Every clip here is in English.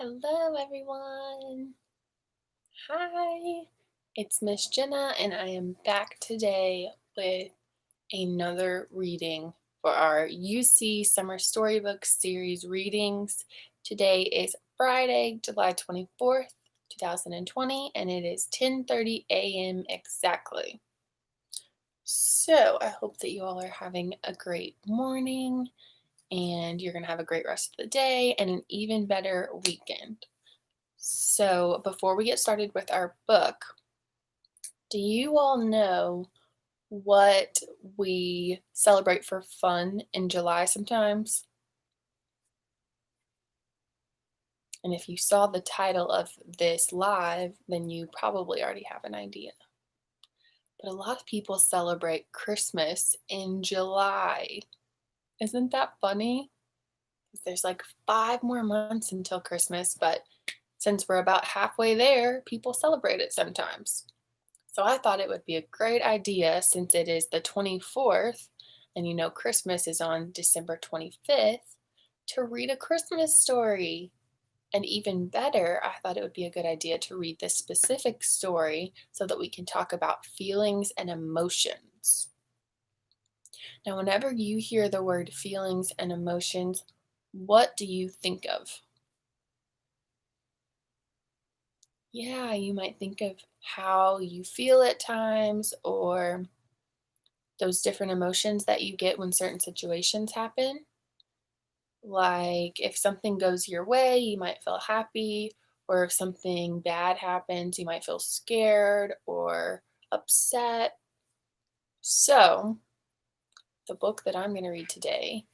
Hello, everyone. Hi, it's Miss Jenna, and I am back today with another reading for our UC Summer Storybook Series readings. Today is Friday, July 24th, 2020, and it is 10:30 a.m. exactly. So I hope that you all are having a great morning and you're going to have a great rest of the day and an even better weekend. So, before we get started with our book, do you all know what we celebrate for fun in July sometimes? And if you saw the title of this live, then you probably already have an idea. But a lot of people celebrate Christmas in July. Isn't that funny? There's like 5 more months until Christmas, but since we're about halfway there, people celebrate it sometimes. So I thought it would be a great idea since it is the 24th, and you know Christmas is on December 25th, to read a Christmas story. And even better, I thought it would be a good idea to read this specific story so that we can talk about feelings and emotions. Now, whenever you hear the word feelings and emotions, what do you think of? Yeah, you might think of how you feel at times or those different emotions that you get when certain situations happen. Like if something goes your way, you might feel happy, or if something bad happens, you might feel scared or upset. So, the book that I'm going to read today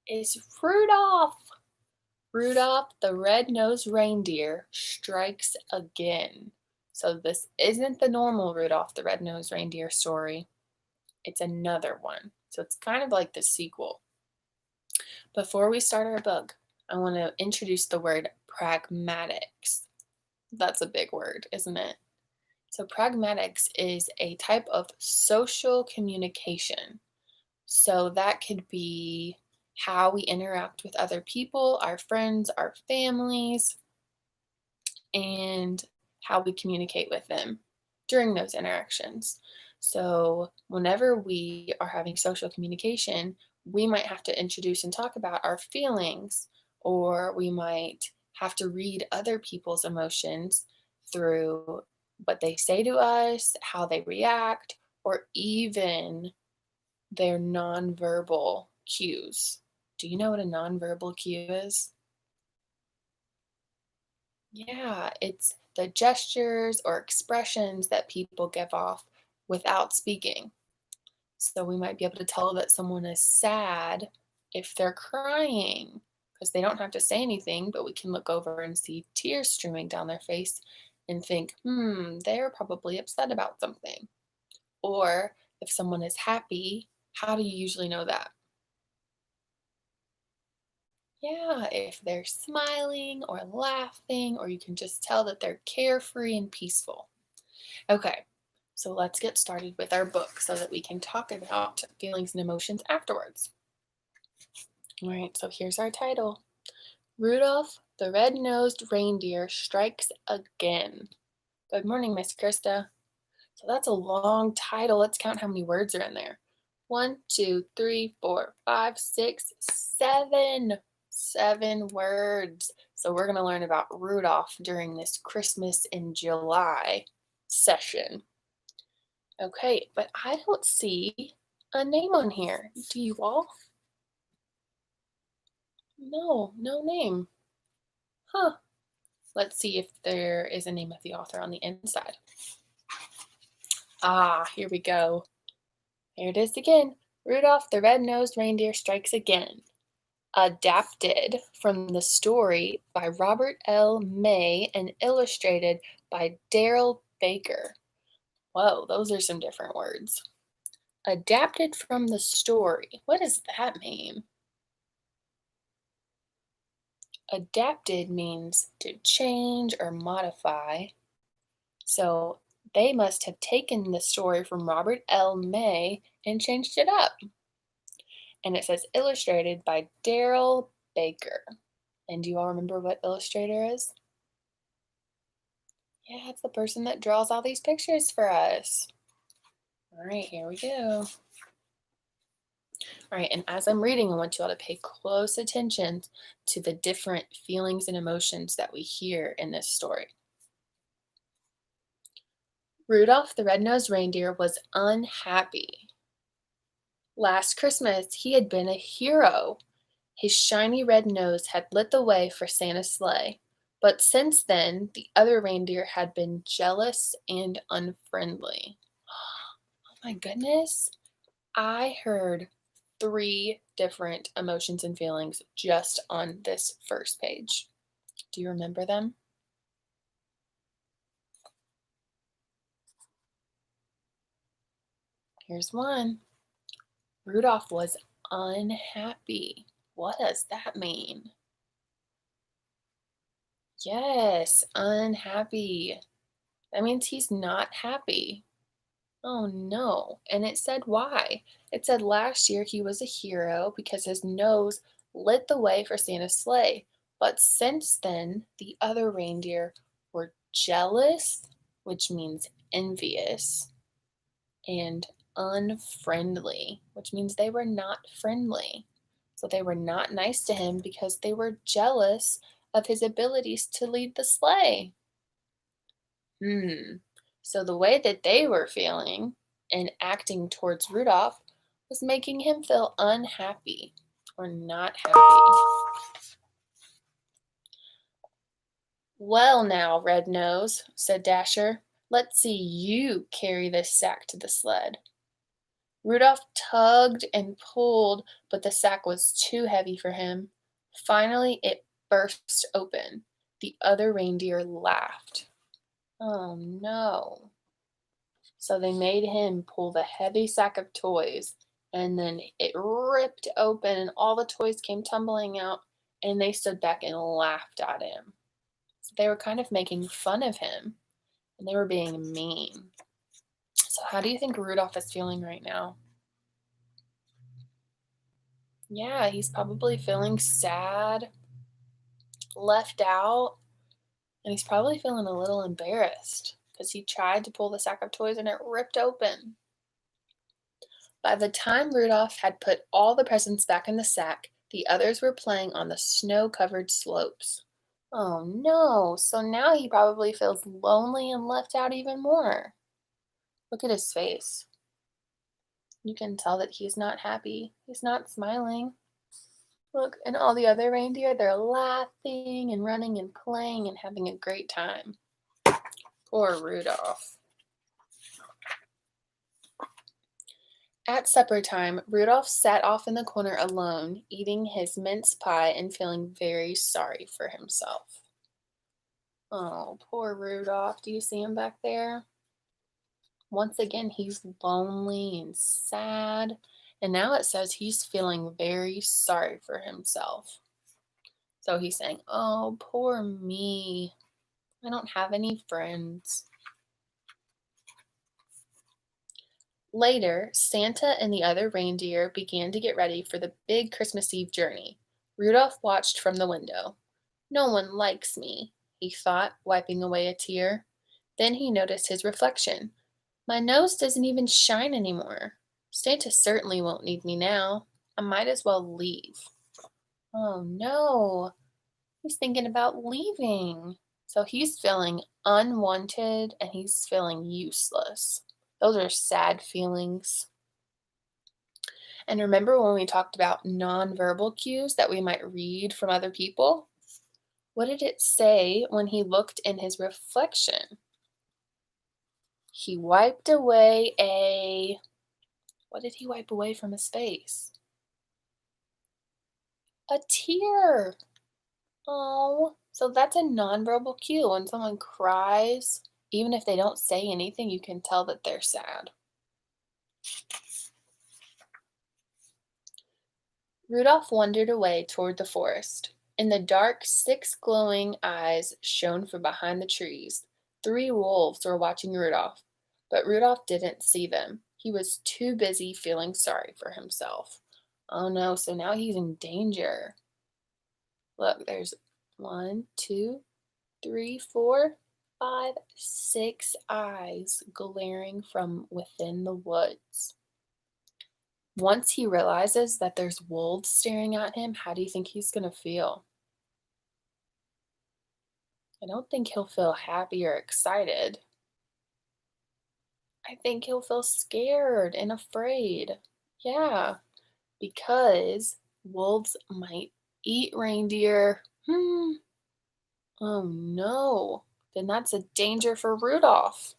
is Rudolph. Rudolph the Red-Nosed Reindeer Strikes Again. So, this isn't the normal Rudolph the Red-Nosed Reindeer story, it's another one. So, it's kind of like the sequel. Before we start our book, I want to introduce the word pragmatics. That's a big word, isn't it? So, pragmatics is a type of social communication. So, that could be how we interact with other people, our friends, our families, and how we communicate with them during those interactions. So, whenever we are having social communication, we might have to introduce and talk about our feelings, or we might have to read other people's emotions through what they say to us, how they react, or even their nonverbal cues. Do you know what a nonverbal cue is? Yeah, it's the gestures or expressions that people give off without speaking. So we might be able to tell that someone is sad if they're crying because they don't have to say anything, but we can look over and see tears streaming down their face and think, they're probably upset about something. Or if someone is happy, how do you usually know that? Yeah, if they're smiling or laughing, or you can just tell that they're carefree and peaceful. Okay, so let's get started with our book so that we can talk about feelings and emotions afterwards. All right, so here's our title Rudolph the Red-Nosed Reindeer Strikes Again. Good morning, Miss Krista. So that's a long title. Let's count how many words are in there. 1, 2, 3, 4, 5, 6, 7. 7 words. So we're going to learn about Rudolph during this Christmas in July session. Okay, but I don't see a name on here. Do you all? No, no name. Huh. Let's see if there is a name of the author on the inside. Ah, here we go. There it is again. Rudolph the Red-Nosed Reindeer Strikes Again. Adapted from the story by Robert L. May and illustrated by Daryl Baker. Whoa, those are some different words. Adapted from the story. What does that mean? Adapted means to change or modify. So they must have taken the story from Robert L. May and changed it up. And it says illustrated by Daryl Baker. And do you all remember what illustrator is? Yeah, it's the person that draws all these pictures for us. All right, here we go. All right, and as I'm reading, I want you all to pay close attention to the different feelings and emotions that we hear in this story. Rudolph the red-nosed reindeer was unhappy. Last Christmas, he had been a hero. His shiny red nose had lit the way for Santa's sleigh. But since then, the other reindeer had been jealous and unfriendly. Oh my goodness. I heard 3 different emotions and feelings just on this first page. Do you remember them? Here's one. Rudolph was unhappy. What does that mean? Yes, unhappy. That means he's not happy. Oh no. And it said why. It said last year he was a hero because his nose lit the way for Santa's sleigh. But since then, the other reindeer were jealous, which means envious, and unfriendly, which means they were not friendly. So they were not nice to him because they were jealous of his abilities to lead the sleigh. Hmm. So the way that they were feeling and acting towards Rudolph was making him feel unhappy or not happy. Well, now, Red Nose, said Dasher, let's see you carry this sack to the sled. Rudolph tugged and pulled, but the sack was too heavy for him. Finally, it burst open. The other reindeer laughed. Oh no. So they made him pull the heavy sack of toys, and then it ripped open, and all the toys came tumbling out, and they stood back and laughed at him. So they were kind of making fun of him, and they were being mean. So, how do you think Rudolph is feeling right now? Yeah, he's probably feeling sad, left out, and he's probably feeling a little embarrassed because he tried to pull the sack of toys and it ripped open. By the time Rudolph had put all the presents back in the sack, the others were playing on the snow-covered slopes. Oh no, so now he probably feels lonely and left out even more. Look at his face. You can tell that he's not happy. He's not smiling. Look, and all the other reindeer, they're laughing and running and playing and having a great time. Poor Rudolph. At supper time, Rudolph sat off in the corner alone, eating his mince pie and feeling very sorry for himself. Oh, poor Rudolph. Do you see him back there? Once again, he's lonely and sad. And now it says he's feeling very sorry for himself. So he's saying, oh, poor me. I don't have any friends. Later, Santa and the other reindeer began to get ready for the big Christmas Eve journey. Rudolph watched from the window. No one likes me, he thought, wiping away a tear. Then he noticed his reflection. My nose doesn't even shine anymore. Santa certainly won't need me now. I might as well leave. Oh no, he's thinking about leaving. So he's feeling unwanted and he's feeling useless. Those are sad feelings. And remember when we talked about nonverbal cues that we might read from other people? What did it say when he looked in his reflection? He wiped away a... What did he wipe away from his face? A tear. Oh, so that's a nonverbal cue. When someone cries, even if they don't say anything, you can tell that they're sad. Rudolph wandered away toward the forest. In the dark, 6 glowing eyes shone from behind the trees. 3 wolves were watching Rudolph, but Rudolph didn't see them. He was too busy feeling sorry for himself. Oh no, so now he's in danger. Look, there's one, two, three, four, five, six eyes glaring from within the woods. Once he realizes that there's wolves staring at him, how do you think he's going to feel? I don't think he'll feel happy or excited. I think he'll feel scared and afraid. Yeah, because wolves might eat reindeer. Oh no. Then that's a danger for Rudolph.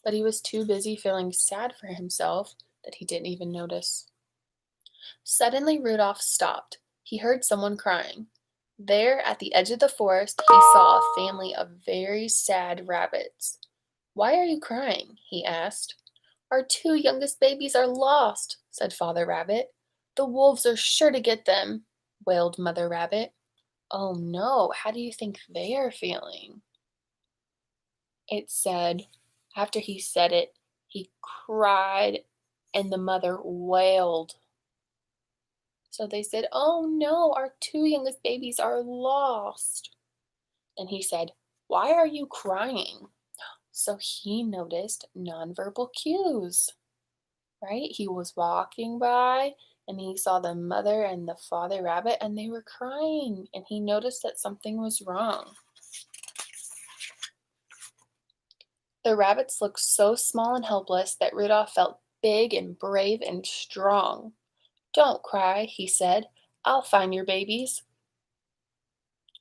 But he was too busy feeling sad for himself that he didn't even notice. Suddenly, Rudolph stopped. He heard someone crying. There, at the edge of the forest, he saw a family of very sad rabbits. "Why are you crying?" he asked. "Our two youngest babies are lost," said Father Rabbit. "The wolves are sure to get them," wailed Mother Rabbit. Oh no, how do you think they are feeling? It said, after he said it, he cried and the mother wailed. So they said, "Oh no, our two youngest babies are lost." And he said, "Why are you crying?" So he noticed nonverbal cues, right? He was walking by and he saw the mother and the father rabbit and they were crying and he noticed that something was wrong. The rabbits looked so small and helpless that Rudolph felt big and brave and strong. "Don't cry," he said. "I'll find your babies."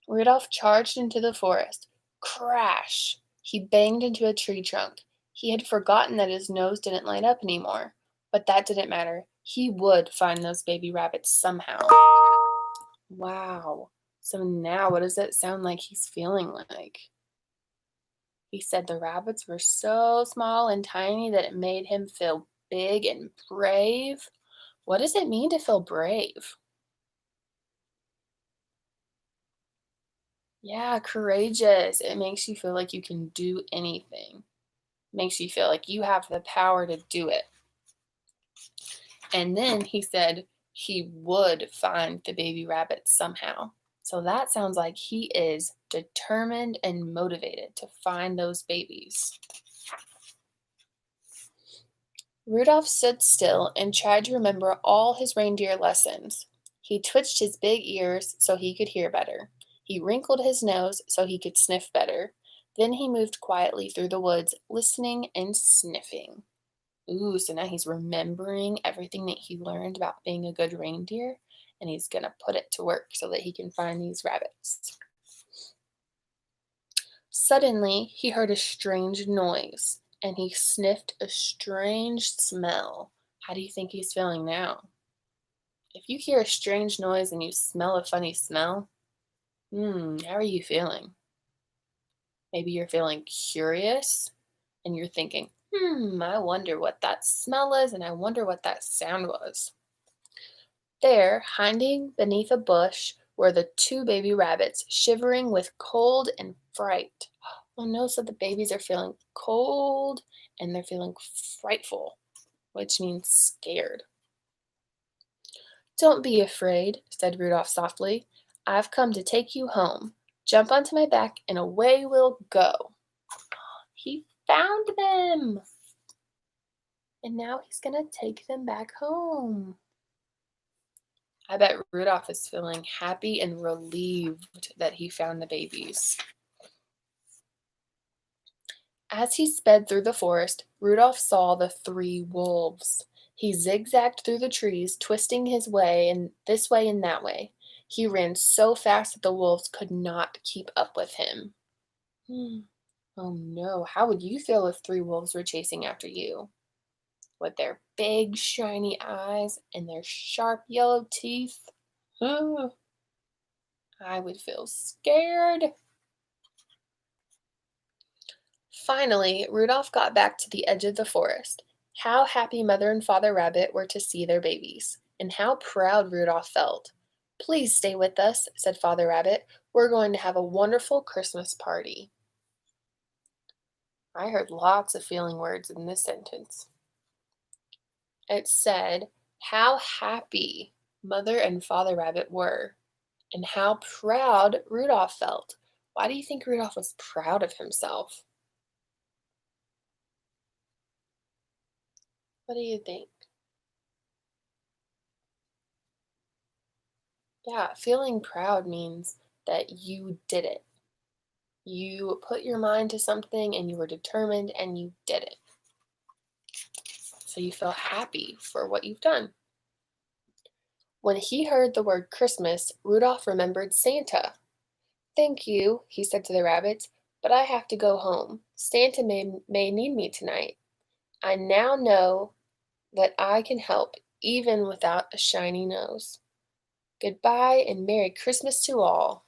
Rudolph charged into the forest. Crash! He banged into a tree trunk. He had forgotten that his nose didn't light up anymore, but that didn't matter. He would find those baby rabbits somehow. Wow. So now what does it sound like he's feeling like? He said the rabbits were so small and tiny that it made him feel big and brave. What does it mean to feel brave? Yeah, courageous. It makes you feel like you can do anything. Makes you feel like you have the power to do it. And then he said he would find the baby rabbits somehow. So that sounds like he is determined and motivated to find those babies. Rudolph stood still and tried to remember all his reindeer lessons. He twitched his big ears so he could hear better. He wrinkled his nose so he could sniff better. Then he moved quietly through the woods, listening and sniffing. Ooh, so now he's remembering everything that he learned about being a good reindeer, and he's going to put it to work so that he can find these rabbits. Suddenly, he heard a strange noise, and he sniffed a strange smell. How do you think he's feeling now? If you hear a strange noise and you smell a funny smell, how are you feeling? Maybe you're feeling curious and you're thinking, I wonder what that smell is and I wonder what that sound was. There, hiding beneath a bush, were the two baby rabbits, shivering with cold and fright. Oh no, so the babies are feeling cold and they're feeling frightful, which means scared. "Don't be afraid," said Rudolph softly. "I've come to take you home. Jump onto my back and away we'll go." He found them! And now he's gonna take them back home. I bet Rudolph is feeling happy and relieved that he found the babies. As he sped through the forest, Rudolph saw the three wolves. He zigzagged through the trees, twisting his way and this way and that way. He ran so fast that the wolves could not keep up with him. Hmm. Oh no, how would you feel if three wolves were chasing after you? With their big, shiny eyes and their sharp yellow teeth? Oh, I would feel scared. Finally, Rudolph got back to the edge of the forest. How happy Mother and Father Rabbit were to see their babies, and how proud Rudolph felt. "Please stay with us," said Father Rabbit. "We're going to have a wonderful Christmas party." I heard lots of feeling words in this sentence. It said how happy Mother and Father Rabbit were. and how proud Rudolph felt. Why do you think Rudolph was proud of himself? What do you think? Yeah, feeling proud means that you did it. You put your mind to something and you were determined and you did it. So you feel happy for what you've done. When he heard the word Christmas, Rudolph remembered Santa. Thank you, he said to the rabbits, but I have to go home. Santa may need me tonight. I now know that I can help even without a shiny nose. Goodbye and Merry Christmas to all.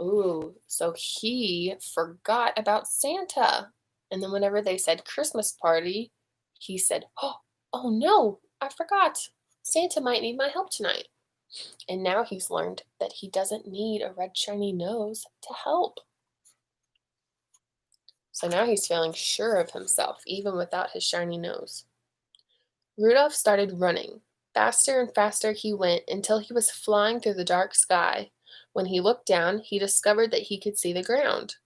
Ooh, so he forgot about Santa. And then whenever they said Christmas party, he said, oh no, I forgot. Santa might need my help tonight. And now he's learned that he doesn't need a red shiny nose to help. So now he's feeling sure of himself, even without his shiny nose. Rudolph started running. Faster and faster he went until he was flying through the dark sky. When he looked down, he discovered that he could see the ground.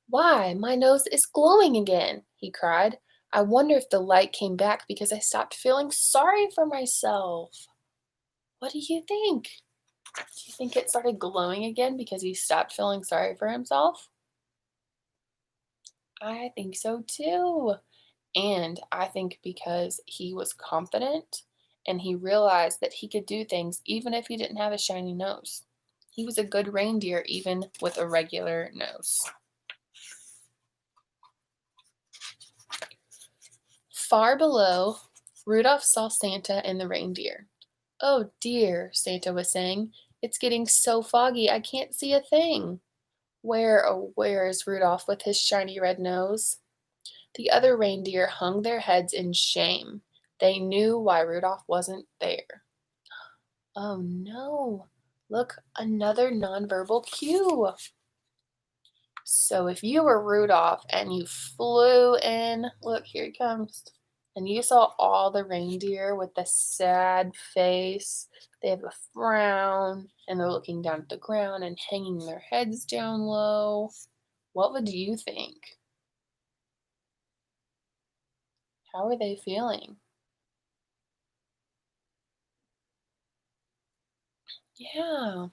Why, my nose is glowing again, he cried. I wonder if the light came back because I stopped feeling sorry for myself. What do you think? Do you think it started glowing again because he stopped feeling sorry for himself? I think so too. And I think because he was confident and he realized that he could do things even if he didn't have a shiny nose. He was a good reindeer even with a regular nose. Far below, Rudolph saw Santa and the reindeer. Oh dear, Santa was saying, it's getting so foggy I can't see a thing. Where, oh, where is Rudolph with his shiny red nose? The other reindeer hung their heads in shame. They knew why Rudolph wasn't there. Oh no, look, another nonverbal cue. So if you were Rudolph and you flew in, look, here he comes, and you saw all the reindeer with the sad face, they have a frown, and they're looking down at the ground and hanging their heads down low, what would you think? How are they feeling? Yeah,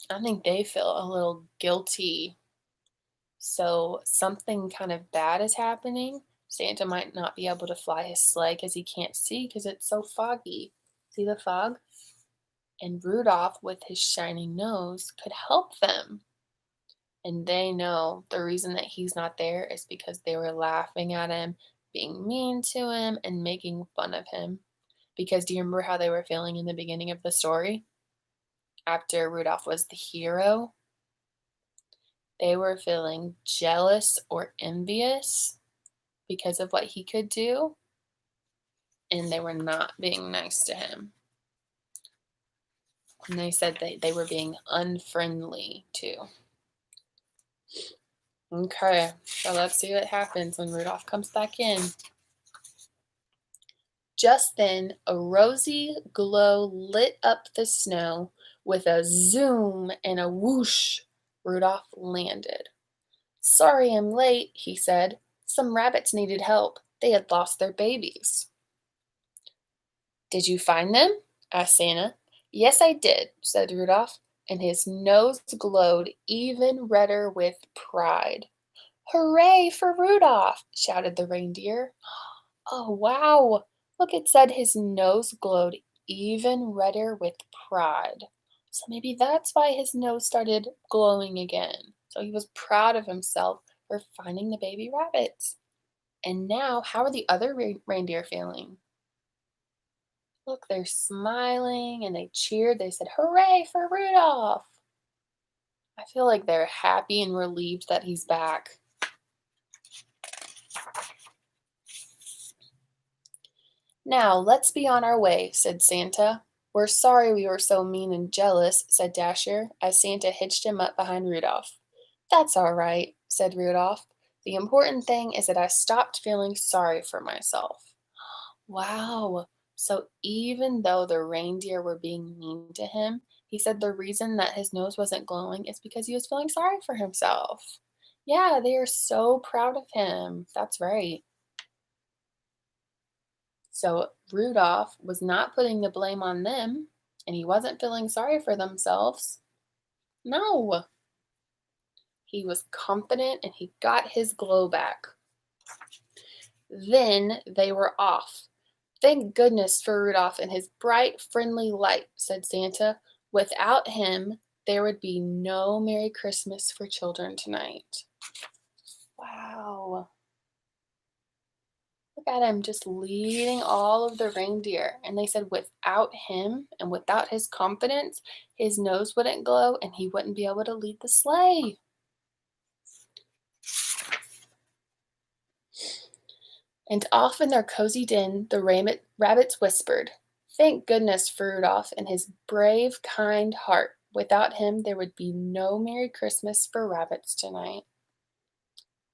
I think they feel a little guilty. So something kind of bad is happening. Santa might not be able to fly his sleigh because he can't see because it's so foggy. See the fog? And Rudolph, with his shining nose, could help them. And they know the reason that he's not there is because they were laughing at him, being mean to him, and making fun of him. Because do you remember how they were feeling in the beginning of the story? After Rudolph was the hero, they were feeling jealous or envious because of what he could do, and they were not being nice to him. And they said they were being unfriendly too. Okay, so let's see what happens when Rudolph comes back in. Just then, a rosy glow lit up the snow. With a zoom and a whoosh, Rudolph landed. Sorry I'm late, he said. Some rabbits needed help. They had lost their babies. Did you find them? Asked Santa. Yes, I did, said Rudolph, and his nose glowed even redder with pride. Hooray for Rudolph! Shouted the reindeer. Oh, wow! Look, it said his nose glowed even redder with pride. So maybe that's why his nose started glowing again. So he was proud of himself for finding the baby rabbits. And now, how are the other reindeer feeling? Look, they're smiling and they cheered. They said, Hooray for Rudolph! I feel like they're happy and relieved that he's back. Now, let's be on our way, said Santa. We're sorry we were so mean and jealous, said Dasher, as Santa hitched him up behind Rudolph. That's all right, said Rudolph. The important thing is that I stopped feeling sorry for myself. Wow. So even though the reindeer were being mean to him, he said the reason that his nose wasn't glowing is because he was feeling sorry for himself. Yeah, they are so proud of him. That's right. So Rudolph was not putting the blame on them, and he wasn't feeling sorry for themselves. No, he was confident and he got his glow back. Then they were off. Thank goodness for Rudolph and his bright, friendly light, said Santa. Without him, there would be no Merry Christmas for children tonight. Wow. Look at him just leading all of the reindeer. And they said without him and without his confidence, his nose wouldn't glow and he wouldn't be able to lead the sleigh. And off in their cozy den, the rabbits whispered, thank goodness for Rudolph and his brave, kind heart. Without him, there would be no Merry Christmas for rabbits tonight.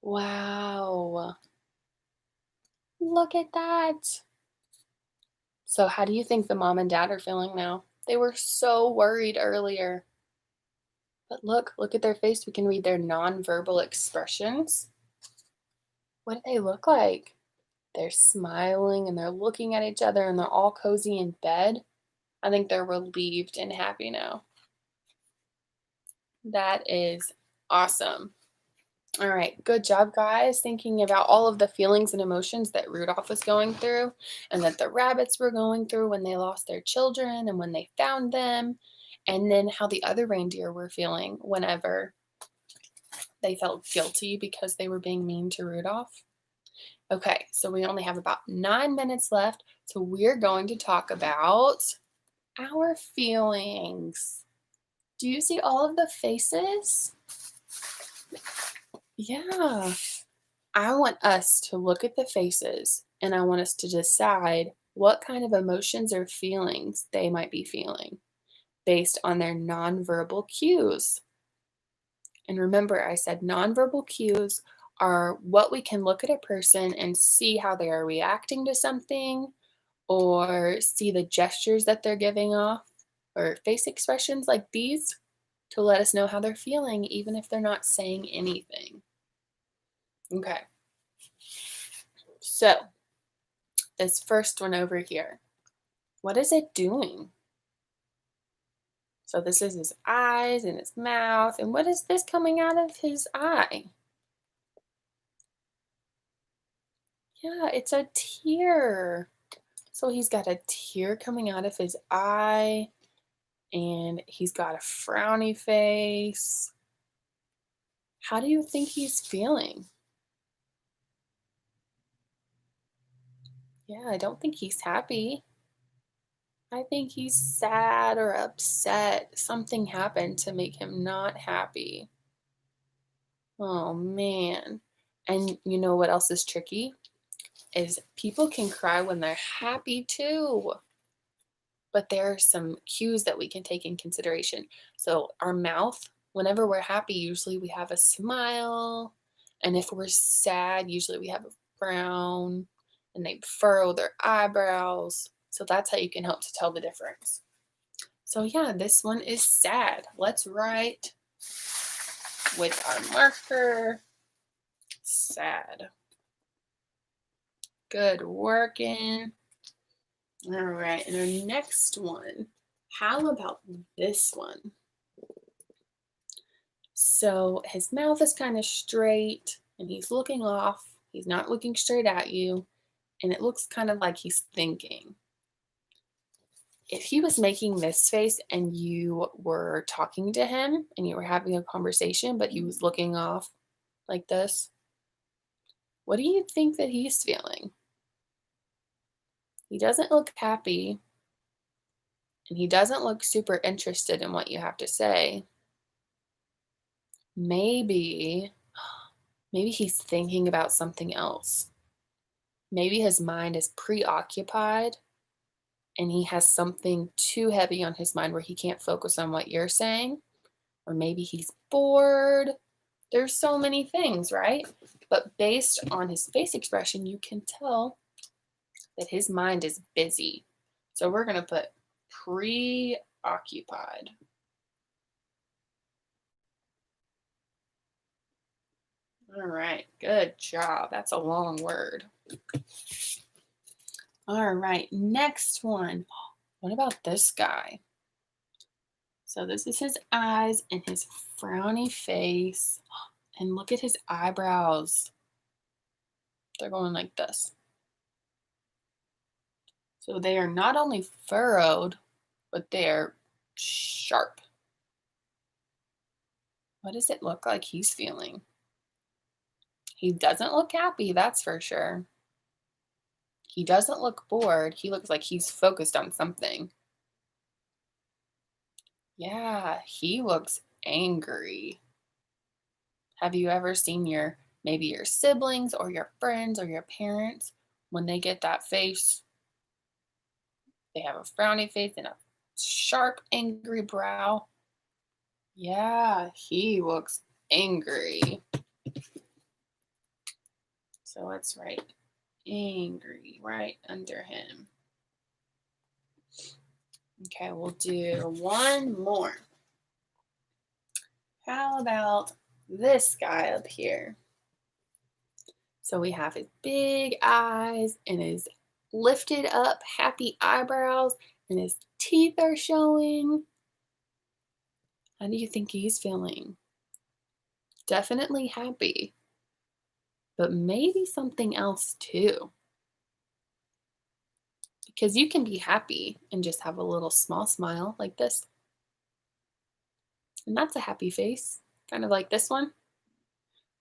Wow. Look at that. So, how do you think the mom and dad are feeling now? They were so worried earlier. But look at their face. We can read their nonverbal expressions. What do they look like? They're smiling and they're looking at each other and they're all cozy in bed. I think they're relieved and happy now. That is awesome. All right, good job, guys, thinking about all of the feelings and emotions that Rudolph was going through and that the rabbits were going through when they lost their children and when they found them, and then how the other reindeer were feeling whenever they felt guilty because they were being mean to Rudolph. Okay, so we only have about 9 minutes left, so we're going to talk about our feelings. Do you see all of the faces? Yeah. I want us to look at the faces and I want us to decide what kind of emotions or feelings they might be feeling based on their nonverbal cues. And remember, I said nonverbal cues are what we can look at a person and see how they are reacting to something or see the gestures that they're giving off or face expressions like these to let us know how they're feeling, even if they're not saying anything. Okay, so this first one over here, what is it doing? So this is his eyes and his mouth. And what is this coming out of his eye? Yeah, it's a tear. So he's got a tear coming out of his eye and he's got a frowny face. How do you think he's feeling? Yeah, I don't think he's happy. I think he's sad or upset. Something happened to make him not happy. Oh man. And you know what else is tricky? Is people can cry when they're happy too. But there are some cues that we can take in consideration. So our mouth, whenever we're happy, usually we have a smile. And if we're sad, usually we have a frown and they furrow their eyebrows. So that's how you can help to tell the difference. So yeah, this one is sad. Let's write with our marker, sad. Good working. All right, and our next one, how about this one? So his mouth is kind of straight and he's looking off. He's not looking straight at you, and it looks kind of like he's thinking. If he was making this face and you were talking to him and you were having a conversation, but he was looking off like this, what do you think that he's feeling? He doesn't look happy and he doesn't look super interested in what you have to say. Maybe he's thinking about something else. Maybe his mind is preoccupied and he has something too heavy on his mind where he can't focus on what you're saying. Or maybe he's bored. There's so many things, right? But based on his face expression, you can tell that his mind is busy. So we're going to put preoccupied. All right, good job. That's a long word. All right, next one. What about this guy? So this is his eyes and his frowny face. And look at his eyebrows. They're going like this. So they are not only furrowed, but they're sharp. What does it look like he's feeling? He doesn't look happy, that's for sure. He doesn't look bored. He looks like he's focused on something. Yeah, he looks angry. Have you ever seen maybe your siblings or your friends or your parents when they get that face? They have a frowny face and a sharp, angry brow. Yeah, he looks angry. So let's write angry right under him. Okay, we'll do one more. How about this guy up here? So we have his big eyes and his lifted up happy eyebrows and his teeth are showing. How do you think he's feeling? Definitely happy, but maybe something else too. Because you can be happy and just have a little small smile like this. And that's a happy face, kind of like this one.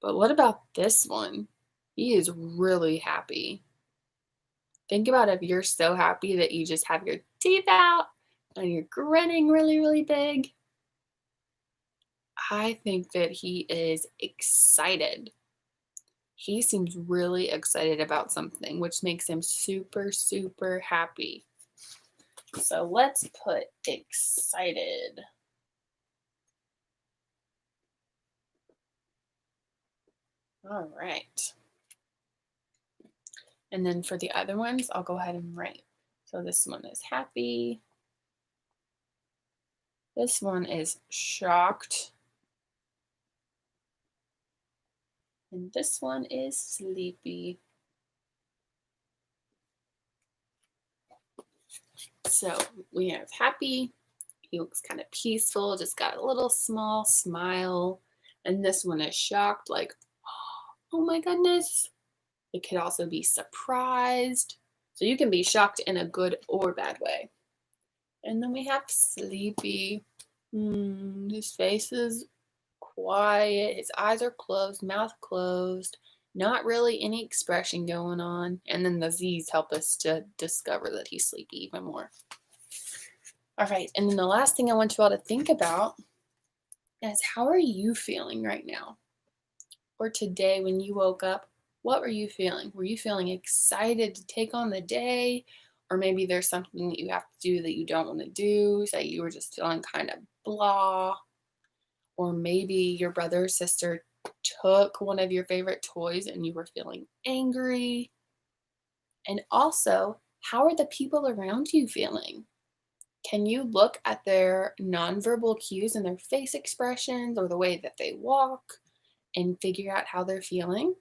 But what about this one? He is really happy. Think about if you're so happy that you just have your teeth out and you're grinning really, really big. I think that he is excited. He seems really excited about something, which makes him super, super happy. So let's put excited. All right. And then for the other ones, I'll go ahead and write. So this one is happy. This one is shocked. And this one is sleepy. So we have happy. He looks kind of peaceful, just got a little small smile. And this one is shocked, like, oh my goodness. It could also be surprised. So you can be shocked in a good or bad way. And then we have sleepy. His face is quiet. His eyes are closed, mouth closed. Not really any expression going on. And then the Z's help us to discover that he's sleepy even more. All right. And then the last thing I want you all to think about is, how are you feeling right now? Or today when you woke up, what were you feeling? Were you feeling excited to take on the day? Or maybe there's something that you have to do that you don't want to do, so you were just feeling kind of blah. Or maybe your brother or sister took one of your favorite toys and you were feeling angry. And also, how are the people around you feeling? Can you look at their nonverbal cues and their face expressions or the way that they walk and figure out how they're feeling?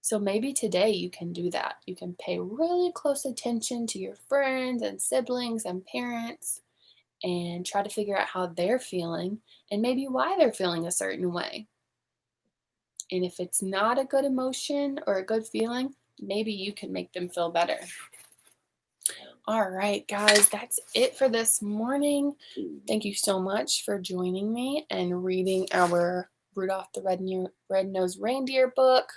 So maybe today you can do that. You can pay really close attention to your friends and siblings and parents and try to figure out how they're feeling and maybe why they're feeling a certain way. And if it's not a good emotion or a good feeling, maybe you can make them feel better. All right, guys, that's it for this morning. Thank you so much for joining me and reading our Rudolph the Red-Nosed Reindeer book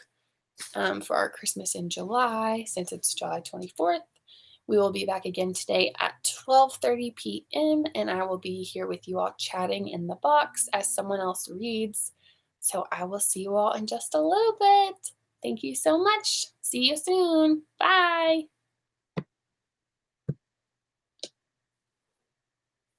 for our Christmas in July, since it's July 24th. We will be back again today at 12:30 p.m. and I will be here with you all chatting in the box as someone else reads. So I will see you all in just a little bit. Thank you so much. See you soon. Bye.